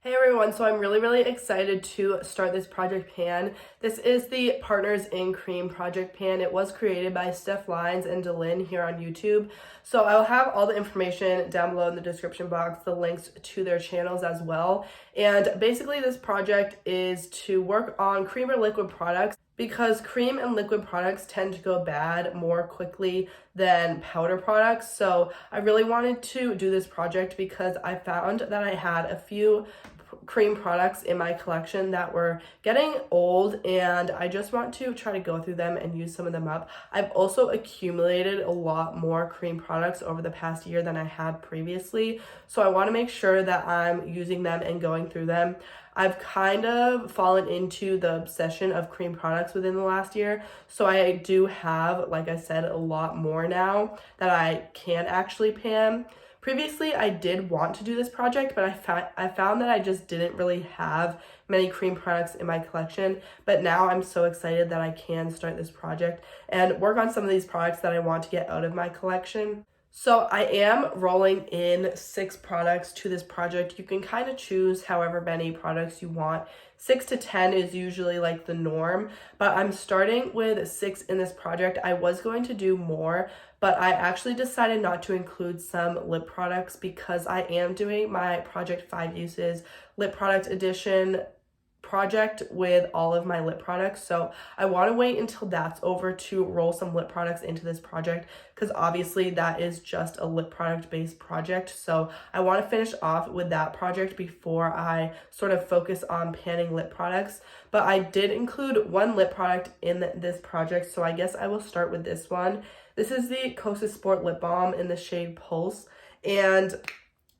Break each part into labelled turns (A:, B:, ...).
A: Hey everyone, so I'm really excited to start this project pan. This is the Partners in Cream project pan. It was created by Steph Lines and Delyn here on YouTube. So I'll have all the information down below in the description box, the links to their channels as well. And basically this project is to work on cream or liquid products because cream and liquid products tend to go bad more quickly than powder products. So I really wanted to do this project because I found that I had a few cream products in my collection that were getting old, and I just want to try to go through them and use some of them up. I've also accumulated a lot more cream products over the past year than I had previously, so I want to make sure that I'm using them and going through them. I've kind of fallen into the obsession of cream products within the last year, so I do have, like I said, a lot more now that I can actually pan. Previously, I did want to do this project, but I found that I just didn't really have many cream products in my collection. But now I'm so excited that I can start this project and work on some of these products that I want to get out of my collection. So I am rolling in 6 products to this project. You can kind of choose however many products you want. 6 to 10 is usually like the norm, but I'm starting with 6 in this project. I was going to do more, but I actually decided not to include some lip products because I am doing my Project 5 Uses lip product edition project with all of my lip products. So I want to wait until that's over to roll some lip products into this project because obviously that is just a lip product based project. So I want to finish off with that project before I sort of focus on panning lip products. But I did include one lip product in this project, so I guess I will start with this one. This is the Kosas Sport Lip Balm in the shade Pulse, and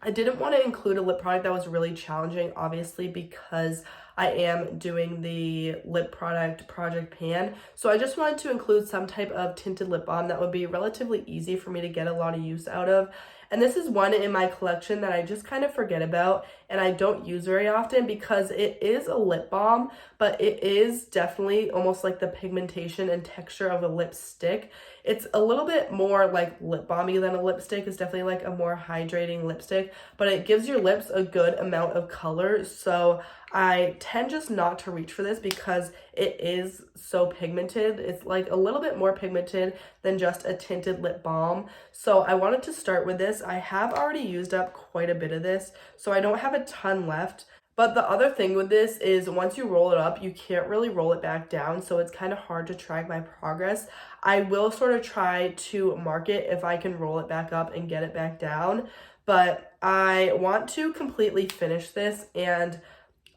A: I didn't want to include a lip product that was really challenging, obviously, because I am doing the lip product project pan. So I just wanted to include some type of tinted lip balm that would be relatively easy for me to get a lot of use out of. And this is one in my collection that I just kind of forget about and I don't use very often because it is a lip balm, but it is definitely almost like the pigmentation and texture of a lipstick. It's a little bit more like lip balmy than a lipstick. It's definitely like a more hydrating lipstick, but it gives your lips a good amount of color. So I tend just not to reach for this because it is so pigmented. It's like a little bit more pigmented than just a tinted lip balm. So I wanted to start with this. I have already used up quite a bit of this, so I don't have a ton left. But the other thing with this is once you roll it up, you can't really roll it back down, so it's kind of hard to track my progress. I will sort of try to mark it if I can roll it back up and get it back down, but I want to completely finish this, and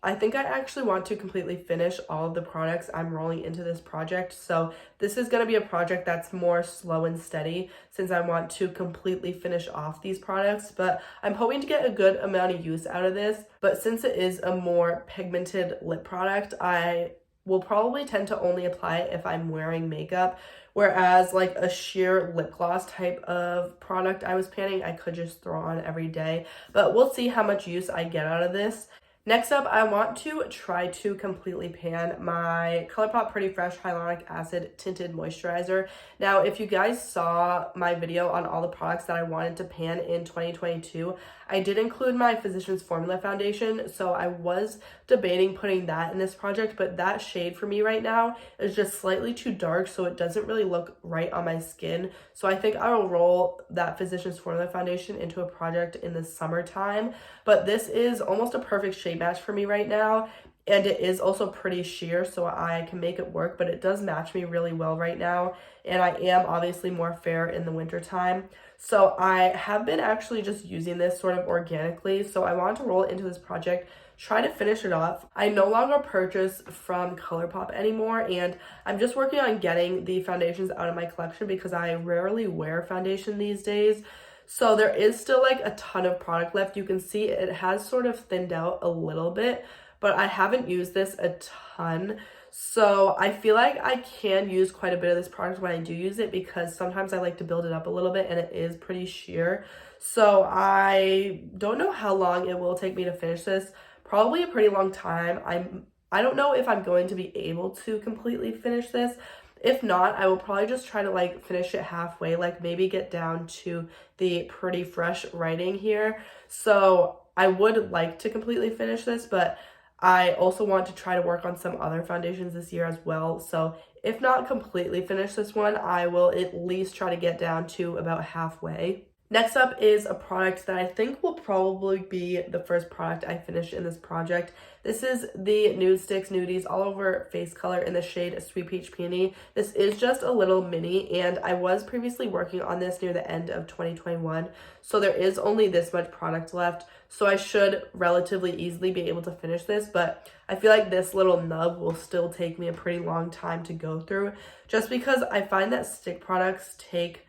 A: I think I actually want to completely finish all of the products I'm rolling into this project. So this is going to be a project that's more slow and steady since I want to completely finish off these products. But I'm hoping to get a good amount of use out of this. But since it is a more pigmented lip product, I will probably tend to only apply it if I'm wearing makeup. Whereas like a sheer lip gloss type of product I was panning, I could just throw on every day. But we'll see how much use I get out of this. Next up, I want to try to completely pan my ColourPop Pretty Fresh Hyaluronic Acid Tinted Moisturizer. Now, if you guys saw my video on all the products that I wanted to pan in 2022, I did include my Physicians Formula foundation, so I was debating putting that in this project, but that shade for me right now is just slightly too dark, so it doesn't really look right on my skin. So I think I will roll that Physicians Formula foundation into a project in the summertime, but this is almost a perfect shade match for me right now, and it is also pretty sheer, so I can make it work, but it does match me really well right now, and I am obviously more fair in the winter time. So I have been actually just using this sort of organically, so I want to roll it into this project, try to finish it off. I no longer purchase from ColourPop anymore, and I'm just working on getting the foundations out of my collection because I rarely wear foundation these days. So there is still like a ton of product left. You can see it has sort of thinned out a little bit, but I haven't used this a ton. So I feel like I can use quite a bit of this product when I do use it because sometimes I like to build it up a little bit and it is pretty sheer. So I don't know how long it will take me to finish this. Probably a pretty long time. I don't know if I'm going to be able to completely finish this. If not, I will probably just try to like finish it halfway, like maybe get down to the Pretty Fresh writing here. So I would like to completely finish this, but I also want to try to work on some other foundations this year as well. So if not completely finish this one, I will at least try to get down to about halfway. Next up is a product that I think will probably be the first product I finish in this project. This is the Nude Sticks Nudies All Over Face Color in the shade Sweet Peach Peony. This is just a little mini, and I was previously working on this near the end of 2021, so there is only this much product left, so I should relatively easily be able to finish this, but I feel like this little nub will still take me a pretty long time to go through, just because I find that stick products take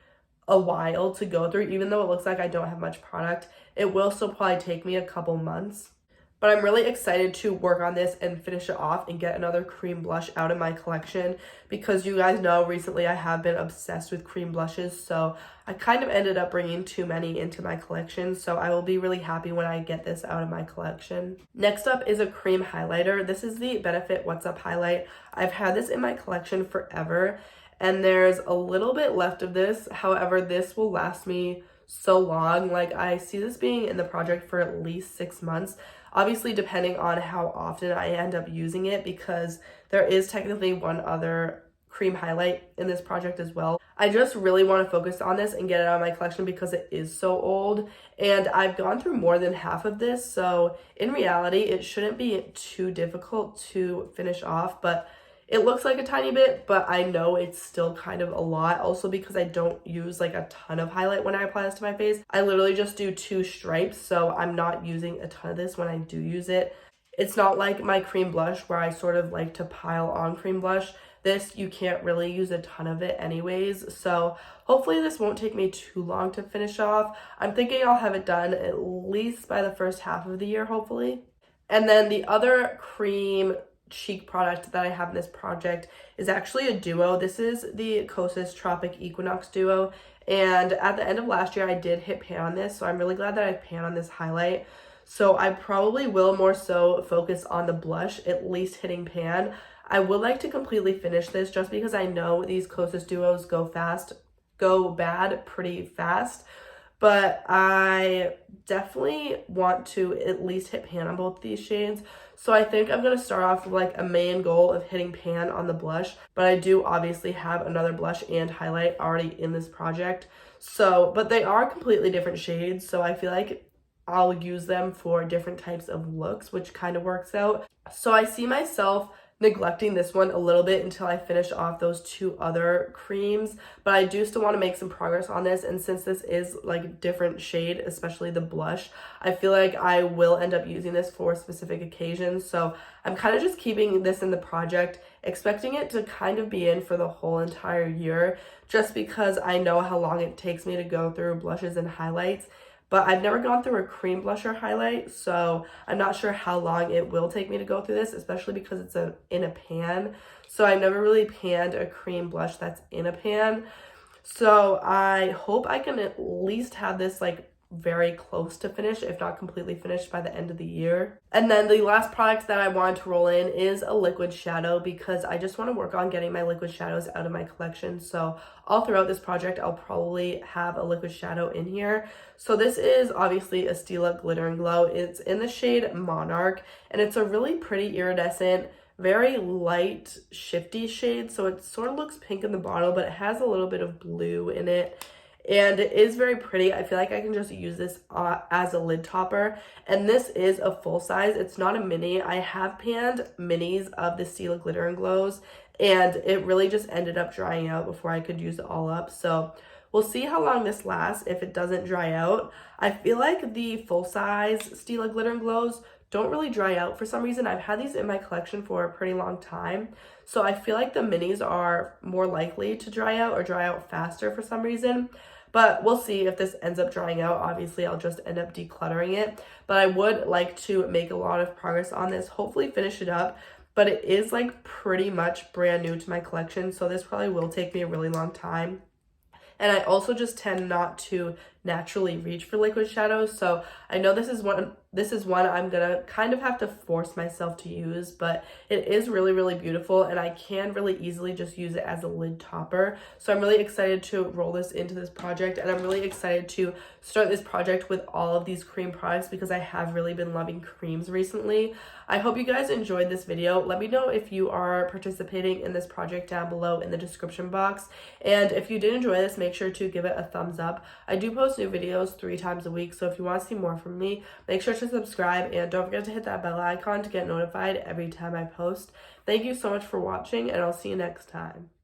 A: a while to go through. Even though it looks like I don't have much product, it will still probably take me a couple months. But I'm really excited to work on this and finish it off and get another cream blush out of my collection, because you guys know recently I have been obsessed with cream blushes, so I kind of ended up bringing too many into my collection, so I will be really happy when I get this out of my collection. Next up is a cream highlighter. This is the Benefit What's Up highlight. I've had this in my collection forever, and there's a little bit left of this. However, this will last me so long. Like, I see this being in the project for at least 6 months, obviously depending on how often I end up using it, because there is technically one other cream highlight in this project as well. I just really want to focus on this and get it out of my collection because it is so old, and I've gone through more than half of this, so in reality it shouldn't be too difficult to finish off. But it looks like a tiny bit, but I know it's still kind of a lot, also because I don't use like a ton of highlight when I apply this to my face. I literally just do 2 stripes, so I'm not using a ton of this when I do use it. It's not like my cream blush where I sort of like to pile on cream blush. This, you can't really use a ton of it anyways, so hopefully this won't take me too long to finish off. I'm thinking I'll have it done at least by the first half of the year, hopefully. And then the other cream cheek product that I have in this project is actually a duo. This is the Kosas Tropic Equinox duo, and at the end of last year I did hit pan on this, so I'm really glad that I pan on this highlight. So I probably will more so focus on the blush, at least hitting pan. I would like to completely finish this just because I know these Kosas duos go bad pretty fast, but I definitely want to at least hit pan on both these shades. So I think I'm going to start off with like a main goal of hitting pan on the blush, but I do obviously have another blush and highlight already in this project. So, but they are completely different shades, so I feel like I'll use them for different types of looks, which kind of works out. So I see myself neglecting this one a little bit until I finish off those 2 other creams, but I do still want to make some progress on this, and since this is like a different shade, especially the blush, I feel like I will end up using this for specific occasions. So I'm kind of just keeping this in the project, expecting it to kind of be in for the whole entire year, just because I know how long it takes me to go through blushes and highlights. But I've never gone through a cream blush or highlight, so I'm not sure how long it will take me to go through this, especially because it's in a pan. So I've never really panned a cream blush that's in a pan. So I hope I can at least have this like very close to finish, if not completely finished, by the end of the year. And then the last product that I wanted to roll in is a liquid shadow, because I just want to work on getting my liquid shadows out of my collection. So all throughout this project I'll probably have a liquid shadow in here. So this is obviously a Stila Glitter and Glow. It's in the shade Monarch, and it's a really pretty iridescent, very light shifty shade. So it sort of looks pink in the bottle, but it has a little bit of blue in it, and it is very pretty. I feel like I can just use this as a lid topper, and this is a full size. It's not a mini. I have panned minis of the Stila Glitter and Glows, and it really just ended up drying out before I could use it all up. So we'll see how long this lasts if it doesn't dry out. I feel like the full size Stila Glitter and Glows don't really dry out for some reason. I've had these in my collection for a pretty long time, so I feel like the minis are more likely to dry out or dry out faster for some reason. But we'll see if this ends up drying out. Obviously, I'll just end up decluttering it. But I would like to make a lot of progress on this, hopefully finish it up. But it is like pretty much brand new to my collection, so this probably will take me a really long time. And I also just tend not to naturally reach for liquid shadows. So I know this is one I'm gonna kind of have to force myself to use, but it is really beautiful, and I can really easily just use it as a lid topper. So I'm really excited to roll this into this project, and I'm really excited to start this project with all of these cream products because I have really been loving creams recently. I hope you guys enjoyed this video. Let me know if you are participating in this project down below in the description box. And if you did enjoy this, make sure to give it a thumbs up. I do post new videos 3 times a week, so if you want to see more from me, make sure to subscribe and don't forget to hit that bell icon to get notified every time I post. Thank you so much for watching, and I'll see you next time.